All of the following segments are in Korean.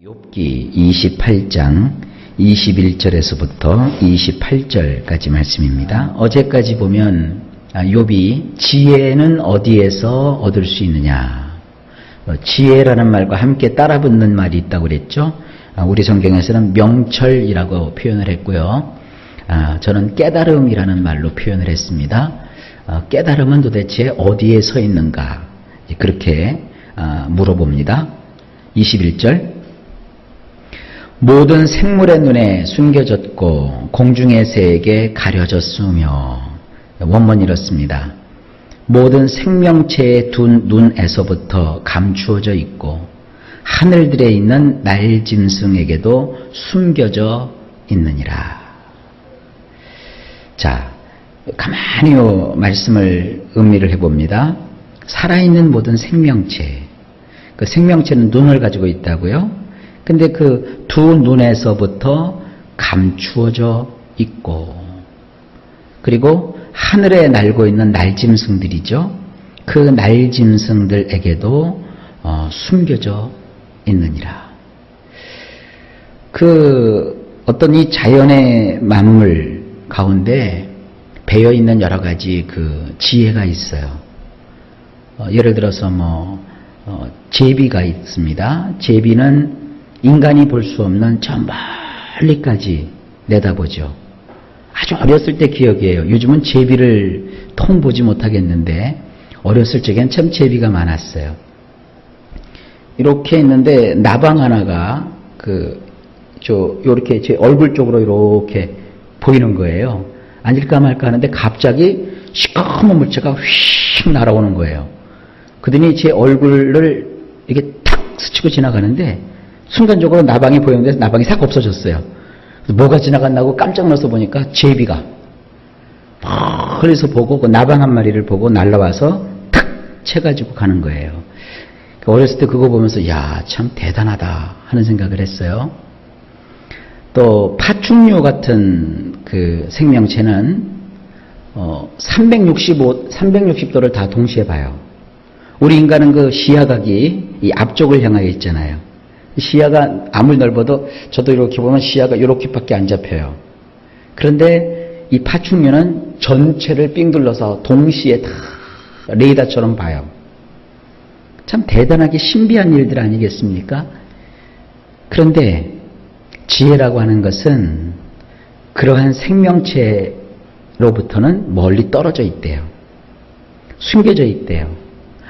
욥기 28장 21절에서부터 28절까지 말씀입니다. 어제까지 보면 욥이 지혜는 어디에서 얻을 수 있느냐, 지혜라는 말과 함께 따라붙는 말이 있다고 그랬죠. 우리 성경에서는 명철이라고 표현을 했고요. 저는 깨달음이라는 말로 표현을 했습니다. 깨달음은 도대체 어디에 서 있는가, 그렇게 물어봅니다. 21절, 모든 생물의 눈에 숨겨졌고 공중의 새에게 가려졌으며, 원문이 이렇습니다. 모든 생명체의 두 눈에서부터 감추어져 있고 하늘들에 있는 날짐승에게도 숨겨져 있느니라. 자, 가만히 말씀을 음미를 해봅니다. 살아있는 모든 생명체, 그 생명체는 눈을 가지고 있다고요. 근데 그 두 눈에서부터 감추어져 있고, 그리고 하늘에 날고 있는 날짐승들이죠. 그 날짐승들에게도 숨겨져 있느니라. 그 어떤 이 자연의 만물 가운데 배어 있는 여러 가지 그 지혜가 있어요. 예를 들어서 제비가 있습니다. 제비는 인간이 볼 수 없는 저 멀리까지 내다보죠. 아주 어렸을 때 기억이에요. 요즘은 제비를 통 보지 못하겠는데 어렸을 적엔 참 제비가 많았어요. 이렇게 있는데 나방 하나가 요렇게 제 얼굴 쪽으로 이렇게 보이는 거예요. 앉을까 말까 하는데 갑자기 시커먼 물체가 휙 날아오는 거예요. 그러더니 제 얼굴을 이렇게 탁 스치고 지나가는데 순간적으로 나방이 보이는데 나방이 싹 없어졌어요. 뭐가 지나갔나고 깜짝 놀라서 보니까 제비가 그래서 보고 그 나방 한 마리를 보고 날라와서 탁 채가지고 가는 거예요. 어렸을 때 그거 보면서 야, 참 대단하다 하는 생각을 했어요. 또 파충류 같은 그 생명체는 360도를 다 동시에 봐요. 우리 인간은 그 시야각이 이 앞쪽을 향하여 있잖아요. 시야가 아무리 넓어도 저도 이렇게 보면 시야가 이렇게밖에 안 잡혀요. 그런데 이 파충류는 전체를 삥 둘러서 동시에 다 레이더처럼 봐요. 참 대단하게 신비한 일들 아니겠습니까? 그런데 지혜라고 하는 것은 그러한 생명체로부터는 멀리 떨어져 있대요. 숨겨져 있대요.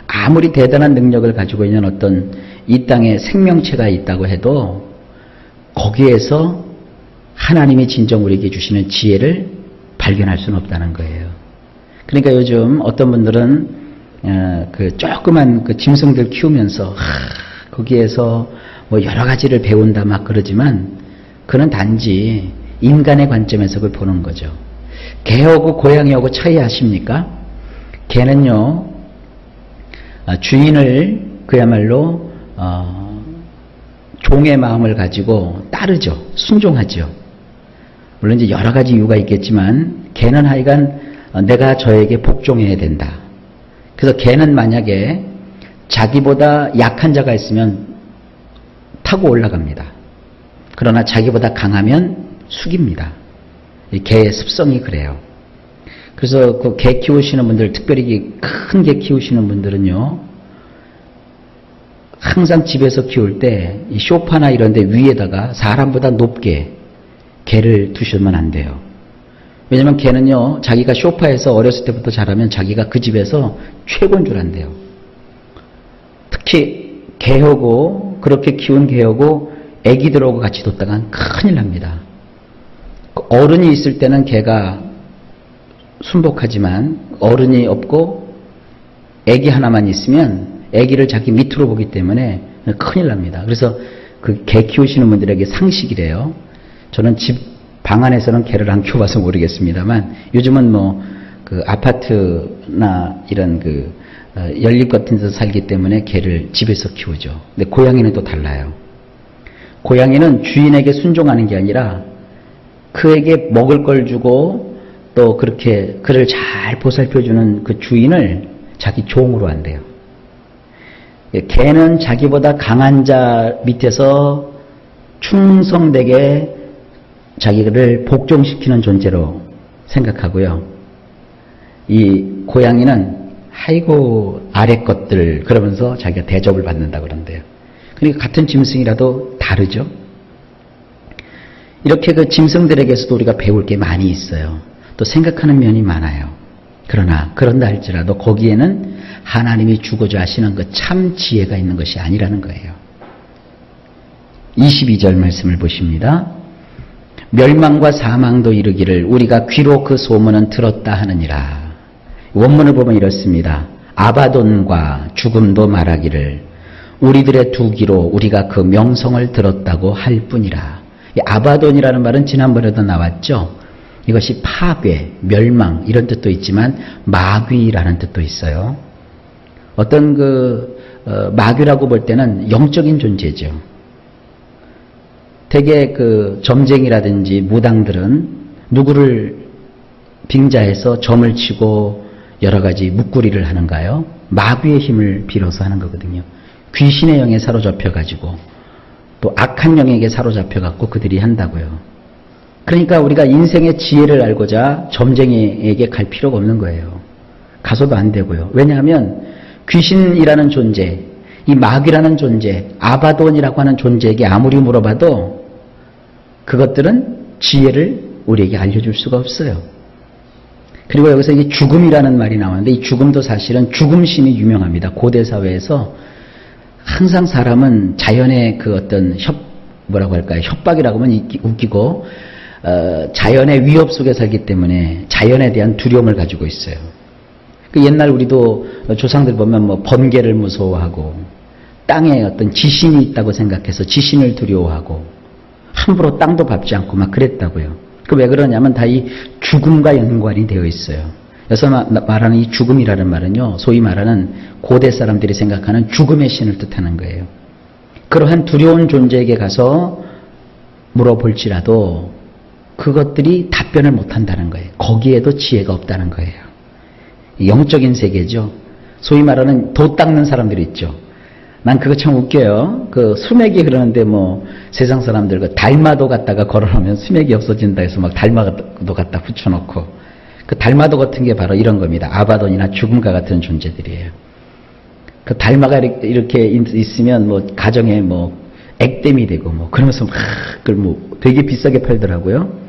아무리 대단한 능력을 가지고 있는 어떤 이 땅에 생명체가 있다고 해도 거기에서 하나님이 진정 우리에게 주시는 지혜를 발견할 수는 없다는 거예요. 그러니까 요즘 어떤 분들은 그 조그만 그 짐승들 키우면서 거기에서 여러 가지를 배운다 막 그러지만 그는 단지 인간의 관점에서 그걸 보는 거죠. 개하고 고양이하고 차이 아십니까? 개는요, 주인을 그야말로 종의 마음을 가지고 따르죠. 순종하죠. 물론 이제 여러 가지 이유가 있겠지만 개는 하여간 내가 저에게 복종해야 된다. 그래서 개는 만약에 자기보다 약한 자가 있으면 타고 올라갑니다. 그러나 자기보다 강하면 숙입니다. 개의 습성이 그래요. 그래서 그 개 키우시는 분들, 특별히 큰 개 키우시는 분들은요, 항상 집에서 키울 때 이 소파나 이런 데 위에다가 사람보다 높게 개를 두시면 안 돼요. 왜냐면 개는요, 자기가 소파에서 어렸을 때부터 자라면 자기가 그 집에서 최고인 줄 안대요. 특히 개하고, 그렇게 키운 개하고 애기들하고 같이 뒀다간 큰일 납니다. 어른이 있을 때는 개가 순복하지만 어른이 없고 애기 하나만 있으면 애기를 자기 밑으로 보기 때문에 큰일 납니다. 그래서 그 개 키우시는 분들에게 상식이래요. 저는 집 방 안에서는 개를 안 키워봐서 모르겠습니다만 요즘은 그 아파트나 이런 그 연립 같은 데서 살기 때문에 개를 집에서 키우죠. 근데 고양이는 또 달라요. 고양이는 주인에게 순종하는 게 아니라 그에게 먹을 걸 주고 또 그렇게 그를 잘 보살펴주는 그 주인을 자기 종으로 한대요. 개는 자기보다 강한 자 밑에서 충성되게 자기를 복종시키는 존재로 생각하고요. 이 고양이는 아이고 아래 것들 그러면서 자기가 대접을 받는다 그런대요. 그러니까 같은 짐승이라도 다르죠. 이렇게 그 짐승들에게서도 우리가 배울 게 많이 있어요. 또 생각하는 면이 많아요. 그러나 그런다 할지라도 거기에는 하나님이 주고자 하시는 그 참 지혜가 있는 것이 아니라는 거예요. 22절 말씀을 보십니다. 멸망과 사망도 이르기를 우리가 귀로 그 소문은 들었다 하느니라. 원문을 보면 이렇습니다. 아바돈과 죽음도 말하기를 우리들의 두 귀로 우리가 그 명성을 들었다고 할 뿐이라. 이 아바돈이라는 말은 지난번에도 나왔죠. 이것이 파괴, 멸망 이런 뜻도 있지만 마귀라는 뜻도 있어요. 어떤 마귀라고 볼 때는 영적인 존재죠. 대개 그 점쟁이라든지 무당들은 누구를 빙자해서 점을 치고 여러 가지 묵구리를 하는가요? 마귀의 힘을 빌어서 하는 거거든요. 귀신의 영에 사로잡혀가지고 또 악한 영에게 사로잡혀갖고 그들이 한다고요. 그러니까 우리가 인생의 지혜를 알고자 점쟁이에게 갈 필요가 없는 거예요. 가서도 안 되고요. 왜냐하면 귀신이라는 존재, 이 마귀라는 존재, 아바돈이라고 하는 존재에게 아무리 물어봐도 그것들은 지혜를 우리에게 알려줄 수가 없어요. 그리고 여기서 이게 죽음이라는 말이 나오는데 이 죽음도 사실은 죽음신이 유명합니다. 고대 사회에서 항상 사람은 자연의 그 어떤 뭐라고 할까요? 협박이라고 하면 웃기고 자연의 위협 속에 살기 때문에 자연에 대한 두려움을 가지고 있어요. 그 옛날 우리도 조상들 보면 뭐 번개를 무서워하고 땅에 어떤 지신이 있다고 생각해서 지신을 두려워하고 함부로 땅도 밟지 않고 막 그랬다고요. 그 왜 그러냐면 다 이 죽음과 연관이 되어 있어요. 여기서 말하는 이 죽음이라는 말은요, 소위 말하는 고대 사람들이 생각하는 죽음의 신을 뜻하는 거예요. 그러한 두려운 존재에게 가서 물어볼지라도 그것들이 답변을 못한다는 거예요. 거기에도 지혜가 없다는 거예요. 영적인 세계죠. 소위 말하는 도 닦는 사람들이 있죠. 난 그거 참 웃겨요. 그 수맥이 흐르는데 뭐 세상 사람들 그 달마도 갖다가 걸어놓으면 수맥이 없어진다 해서 막 달마도 갖다 붙여놓고 그 달마도 같은 게 바로 이런 겁니다. 아바돈이나 죽음과 같은 존재들이에요. 그 달마가 이렇게 있으면 뭐 가정에 뭐 액땜이 되고 뭐 그러면서 막 그걸 뭐 되게 비싸게 팔더라고요.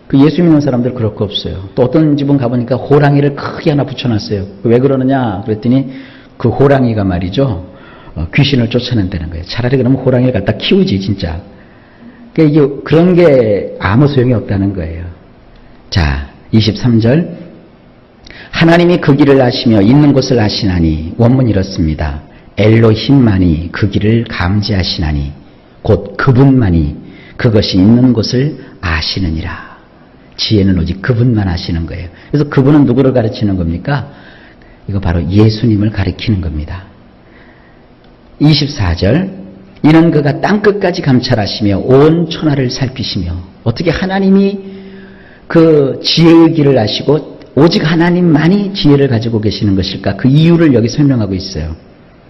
그 예수 믿는 사람들 그럴 거 없어요. 또 어떤 집은 가보니까 호랑이를 크게 하나 붙여놨어요. 왜 그러느냐 그랬더니 그 호랑이가 말이죠. 귀신을 쫓아낸다는 거예요. 차라리 그러면 호랑이를 갖다 키우지 진짜. 그러니까 이게 그런 게 아무 소용이 없다는 거예요. 자 23절 하나님이 그 길을 아시며 있는 곳을 아시나니 원문이 이렇습니다. 엘로힘만이 그 길을 감지하시나니 곧 그분만이 그것이 있는 곳을 아시느니라. 지혜는 오직 그분만 아시는 거예요. 그래서 그분은 누구를 가르치는 겁니까? 이거 바로 예수님을 가리키는 겁니다. 24절 이는 그가 땅끝까지 감찰하시며 온 천하를 살피시며 어떻게 하나님이 그 지혜의 길을 아시고 오직 하나님만이 지혜를 가지고 계시는 것일까? 그 이유를 여기 설명하고 있어요.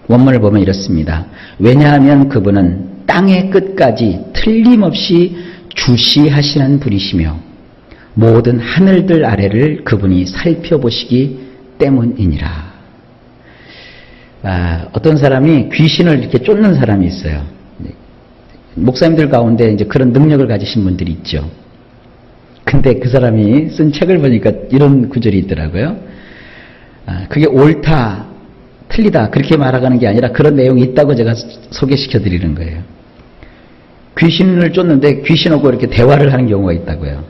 원문을 보면 이렇습니다. 왜냐하면 그분은 땅의 끝까지 틀림없이 주시하시는 분이시며 모든 하늘들 아래를 그분이 살펴보시기 때문이니라. 어떤 사람이 귀신을 이렇게 쫓는 사람이 있어요. 목사님들 가운데 이제 그런 능력을 가지신 분들이 있죠. 근데 그 사람이 쓴 책을 보니까 이런 구절이 있더라고요. 그게 옳다, 틀리다 그렇게 말하는 게 아니라 그런 내용이 있다고 제가 소개시켜 드리는 거예요. 귀신을 쫓는데 귀신하고 이렇게 대화를 하는 경우가 있다고요.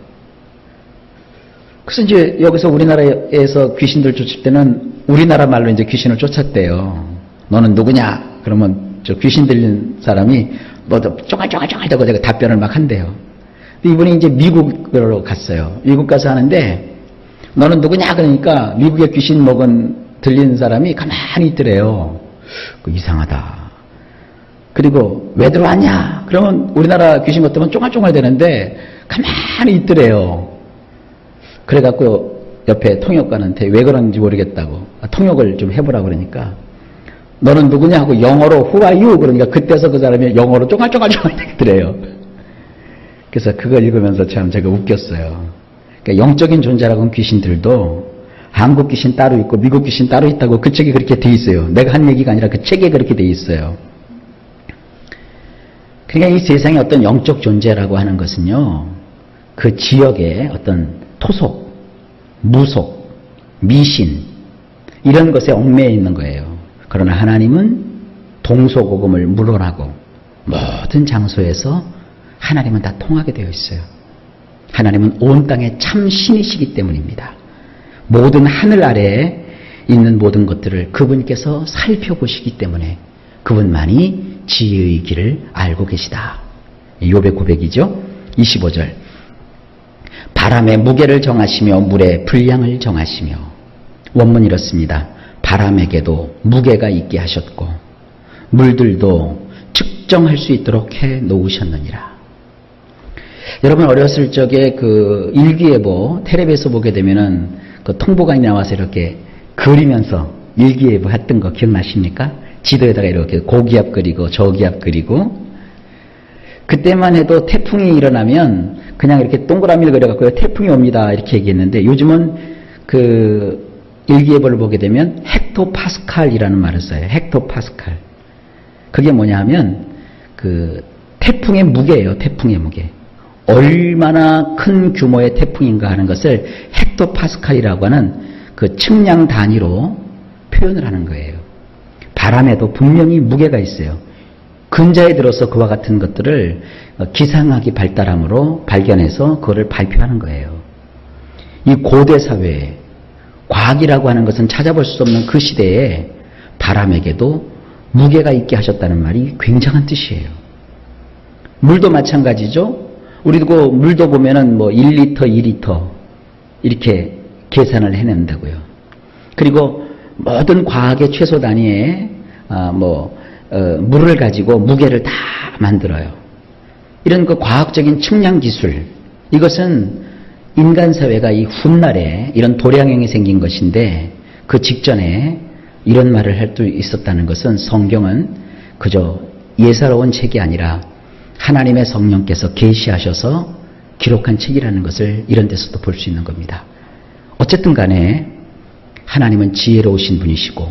그래서 이제 여기서 우리나라에서 귀신들 쫓을 때는 우리나라 말로 이제 귀신을 쫓았대요. 너는 누구냐? 그러면 저 귀신 들린 사람이 뭐 쫑알쫑알쫑알하고 제가 답변을 막 한대요. 근데 이분이 이제 미국으로 갔어요. 미국 가서 하는데 너는 누구냐? 그러니까 미국에 귀신 들린 사람이 가만히 있더래요. 이상하다. 그리고 왜 들어왔냐? 그러면 우리나라 귀신 같으면 쫑알쫑알 되는데 가만히 있더래요. 그래갖고 옆에 통역관한테 왜 그런지 모르겠다고 통역을 좀 해보라 그러니까 너는 누구냐 하고 영어로 who are you? 그러니까 그때서 그 사람이 영어로 쪼갈쪼갈쪼갈 얘기더래요. 그래서 그걸 읽으면서 참 제가 웃겼어요. 그러니까 영적인 존재라고는 귀신들도 한국 귀신 따로 있고 미국 귀신 따로 있다고 그 책에 그렇게 돼 있어요. 내가 한 얘기가 아니라 그 책에 그렇게 돼 있어요. 그러니까 이 세상의 어떤 영적 존재라고 하는 것은요, 그 지역의 어떤 토속, 무속, 미신 이런 것에 얽매여 있는 거예요. 그러나 하나님은 동서고금을 물어나고 모든 장소에서 하나님은 다 통하게 되어 있어요. 하나님은 온 땅의 참 신이시기 때문입니다. 모든 하늘 아래에 있는 모든 것들을 그분께서 살펴보시기 때문에 그분만이 지혜의 길을 알고 계시다. 욥의 고백이죠. 25절. 바람의 무게를 정하시며 물의 분량을 정하시며. 원문이 이렇습니다. 바람에게도 무게가 있게 하셨고 물들도 측정할 수 있도록 해 놓으셨느니라. 여러분 어렸을 적에 그 일기예보 텔레비에서 보게 되면은 그 통보관이 나와서 이렇게 그리면서 일기예보 했던 거 기억나십니까? 지도에다가 이렇게 고기압 그리고 저기압 그리고. 그때만 해도 태풍이 일어나면 그냥 이렇게 동그라미를 그려갖고 태풍이 옵니다 이렇게 얘기했는데, 요즘은 그 일기예보를 보게 되면 헥토파스칼이라는 말을 써요. 헥토파스칼. 그게 뭐냐 하면 그 태풍의 무게예요. 태풍의 무게. 얼마나 큰 규모의 태풍인가 하는 것을 헥토파스칼이라고 하는 그 측량 단위로 표현을 하는 거예요. 바람에도 분명히 무게가 있어요. 근자에 들어서 그와 같은 것들을 기상학이 발달함으로 발견해서 그거를 발표하는 거예요. 이 고대 사회에 과학이라고 하는 것은 찾아볼 수 없는 그 시대에 바람에게도 무게가 있게 하셨다는 말이 굉장한 뜻이에요. 물도 마찬가지죠. 우리도 물도 보면은 뭐 1리터, 2리터 이렇게 계산을 해낸다고요. 그리고 모든 과학의 최소 단위에 물을 가지고 무게를 다 만들어요. 이런 그 과학적인 측량 기술, 이것은 인간 사회가 이 훗날에 이런 도량형이 생긴 것인데, 그 직전에 이런 말을 할 수 있었다는 것은 성경은 그저 예사로운 책이 아니라 하나님의 성령께서 계시하셔서 기록한 책이라는 것을 이런 데서도 볼 수 있는 겁니다. 어쨌든 간에 하나님은 지혜로우신 분이시고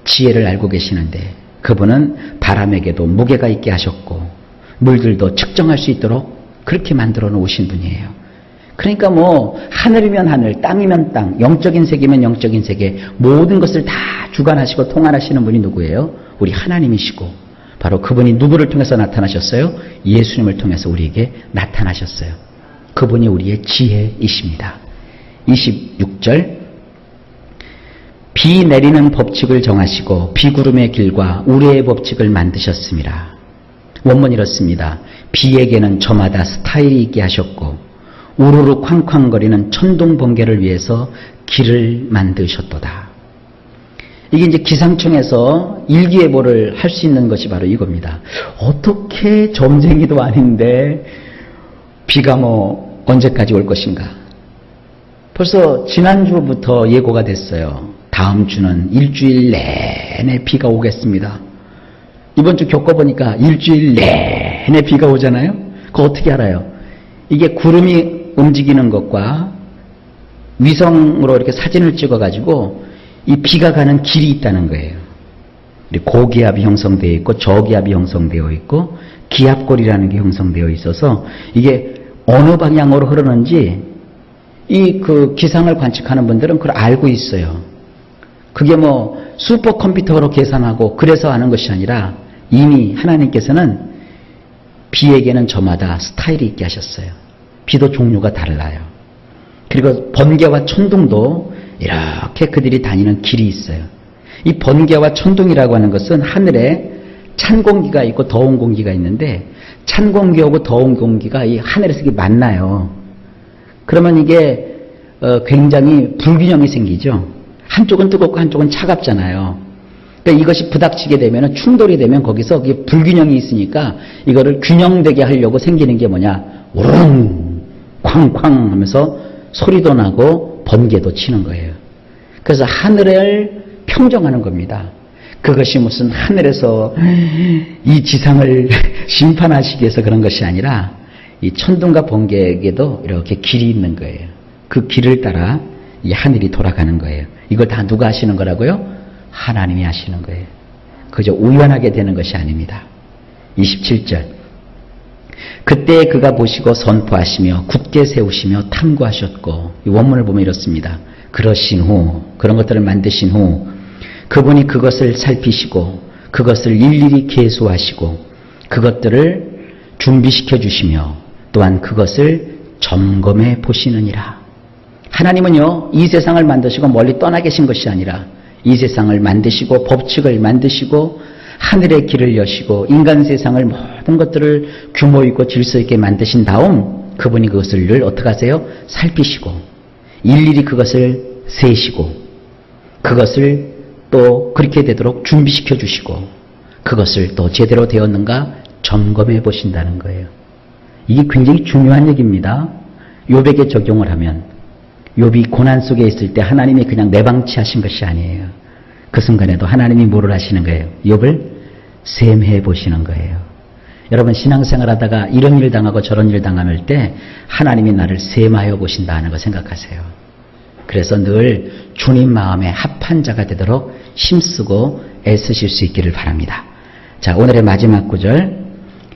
지혜를 알고 계시는데, 그분은 바람에게도 무게가 있게 하셨고 물들도 측정할 수 있도록 그렇게 만들어 놓으신 분이에요. 그러니까 뭐 하늘이면 하늘, 땅이면 땅, 영적인 세계면 영적인 세계, 모든 것을 다 주관하시고 통할하시는 분이 누구예요? 우리 하나님이시고, 바로 그분이 누구를 통해서 나타나셨어요? 예수님을 통해서 우리에게 나타나셨어요. 그분이 우리의 지혜이십니다. 26절. 비 내리는 법칙을 정하시고 비구름의 길과 우레의 법칙을 만드셨습니다. 원문이 이렇습니다. 비에게는 저마다 스타일이 있게 하셨고 우르르 쾅쾅거리는 천둥 번개를 위해서 길을 만드셨도다. 이게 이제 기상청에서 일기예보를 할 수 있는 것이 바로 이겁니다. 어떻게 점쟁이도 아닌데 비가 뭐 언제까지 올 것인가. 벌써 지난주부터 예고가 됐어요. 다음 주는 일주일 내내 비가 오겠습니다. 이번 주 겪어보니까 일주일 내내 비가 오잖아요. 그거 어떻게 알아요? 이게 구름이 움직이는 것과 위성으로 이렇게 사진을 찍어가지고 이 비가 가는 길이 있다는 거예요. 고기압이 형성되어 있고 저기압이 형성되어 있고 기압골이라는 게 형성되어 있어서 이게 어느 방향으로 흐르는지 이 그 기상을 관측하는 분들은 그걸 알고 있어요. 그게 뭐 슈퍼컴퓨터로 계산하고 그래서 하는 것이 아니라 이미 하나님께서는 비에게는 저마다 스타일이 있게 하셨어요. 비도 종류가 달라요. 그리고 번개와 천둥도 이렇게 그들이 다니는 길이 있어요. 이 번개와 천둥이라고 하는 것은 하늘에 찬 공기가 있고 더운 공기가 있는데, 찬 공기하고 더운 공기가 이 하늘에서 이게 만나요. 그러면 이게 굉장히 불균형이 생기죠. 한쪽은 뜨겁고 한쪽은 차갑잖아요. 그러니까 이것이 부닥치게 되면, 충돌이 되면 거기서 그게 불균형이 있으니까 이거를 균형되게 하려고 생기는 게 뭐냐, 우릉 쾅쾅 하면서 소리도 나고 번개도 치는 거예요. 그래서 하늘을 평정하는 겁니다. 그것이 무슨 하늘에서 이 지상을 심판하시기 위해서 그런 것이 아니라 이 천둥과 번개에게도 이렇게 길이 있는 거예요. 그 길을 따라 이 하늘이 돌아가는 거예요. 이걸 다 누가 하시는 거라고요? 하나님이 하시는 거예요. 그저 우연하게 되는 것이 아닙니다. 27절. 그때 그가 보시고 선포하시며 굳게 세우시며 탐구하셨고, 이 원문을 보면 이렇습니다. 그러신 후, 그런 것들을 만드신 후 그분이 그것을 살피시고 그것을 일일이 계수하시고 그것들을 준비시켜 주시며 또한 그것을 점검해 보시느니라. 하나님은요, 이 세상을 만드시고 멀리 떠나 계신 것이 아니라 이 세상을 만드시고 법칙을 만드시고 하늘의 길을 여시고 인간 세상을 모든 것들을 규모 있고 질서 있게 만드신 다음 그분이 그것을 어떻게 하세요? 살피시고 일일이 그것을 세시고 그것을 또 그렇게 되도록 준비시켜 주시고 그것을 또 제대로 되었는가 점검해 보신다는 거예요. 이게 굉장히 중요한 얘기입니다. 욥에게 적용을 하면 욥이 고난 속에 있을 때 하나님이 그냥 내방치하신 것이 아니에요. 그 순간에도 하나님이 뭐를 하시는 거예요? 욥을 셈해 보시는 거예요. 여러분 신앙생활 하다가 이런 일 당하고 저런 일 당할 때 하나님이 나를 셈하여 보신다 하는 거 생각하세요. 그래서 늘 주님 마음에 합한 자가 되도록 힘쓰고 애쓰실 수 있기를 바랍니다. 자, 오늘의 마지막 구절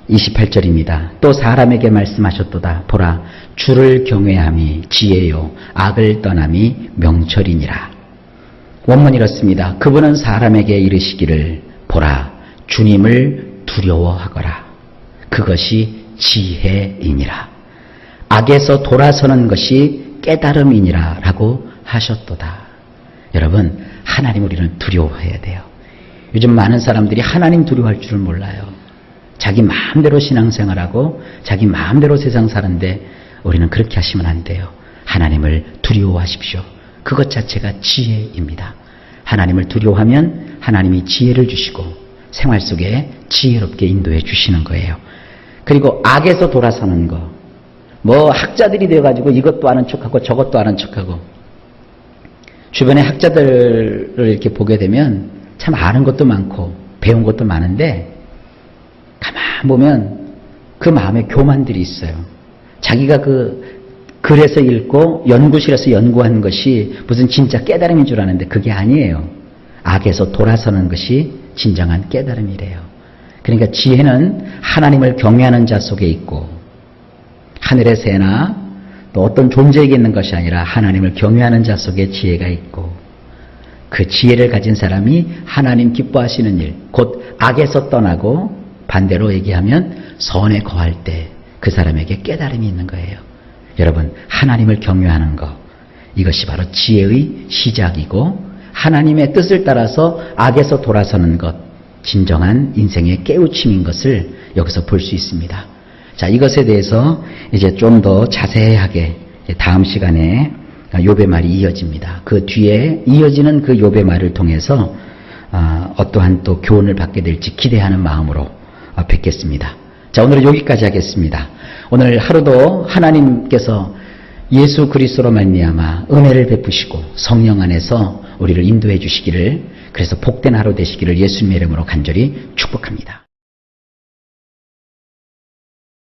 28절입니다. 또 사람에게 말씀하셨도다. 보라, 주를 경외함이 지혜요 악을 떠남이 명철이니라. 원문이 이렇습니다. 그분은 사람에게 이르시기를 보라, 주님을 두려워하거라. 그것이 지혜이니라. 악에서 돌아서는 것이 깨달음이니라 라고 하셨도다. 여러분, 하나님 우리는 두려워해야 돼요. 요즘 많은 사람들이 하나님 두려워할 줄을 몰라요. 자기 마음대로 신앙생활하고 자기 마음대로 세상 사는데 우리는 그렇게 하시면 안 돼요. 하나님을 두려워하십시오. 그것 자체가 지혜입니다. 하나님을 두려워하면 하나님이 지혜를 주시고 생활 속에 지혜롭게 인도해 주시는 거예요. 그리고 악에서 돌아서는 거. 뭐 학자들이 되어가지고 이것도 아는 척하고 저것도 아는 척하고 주변에 학자들을 이렇게 보게 되면 참 아는 것도 많고 배운 것도 많은데 가만 보면 그 마음에 교만들이 있어요. 자기가 그 글에서 읽고 연구실에서 연구한 것이 무슨 진짜 깨달음인 줄 아는데 그게 아니에요. 악에서 돌아서는 것이 진정한 깨달음이래요. 그러니까 지혜는 하나님을 경외하는 자 속에 있고 하늘의 새나 또 어떤 존재에게 있는 것이 아니라 하나님을 경외하는 자 속에 지혜가 있고 그 지혜를 가진 사람이 하나님 기뻐하시는 일, 곧 악에서 떠나고 반대로 얘기하면 선에 거할 때 그 사람에게 깨달음이 있는 거예요. 여러분, 하나님을 경외하는 것, 이것이 바로 지혜의 시작이고 하나님의 뜻을 따라서 악에서 돌아서는 것, 진정한 인생의 깨우침인 것을 여기서 볼 수 있습니다. 자, 이것에 대해서 이제 좀 더 자세하게 다음 시간에 욥의 말이 이어집니다. 그 뒤에 이어지는 그 욥의 말을 통해서 어떠한 또 교훈을 받게 될지 기대하는 마음으로 뵙겠습니다. 자, 오늘은 여기까지 하겠습니다. 오늘 하루도 하나님께서 예수 그리스도로 말미암아 은혜를 베푸시고 성령 안에서 우리를 인도해 주시기를, 그래서 복된 하루 되시기를 예수님의 이름으로 간절히 축복합니다.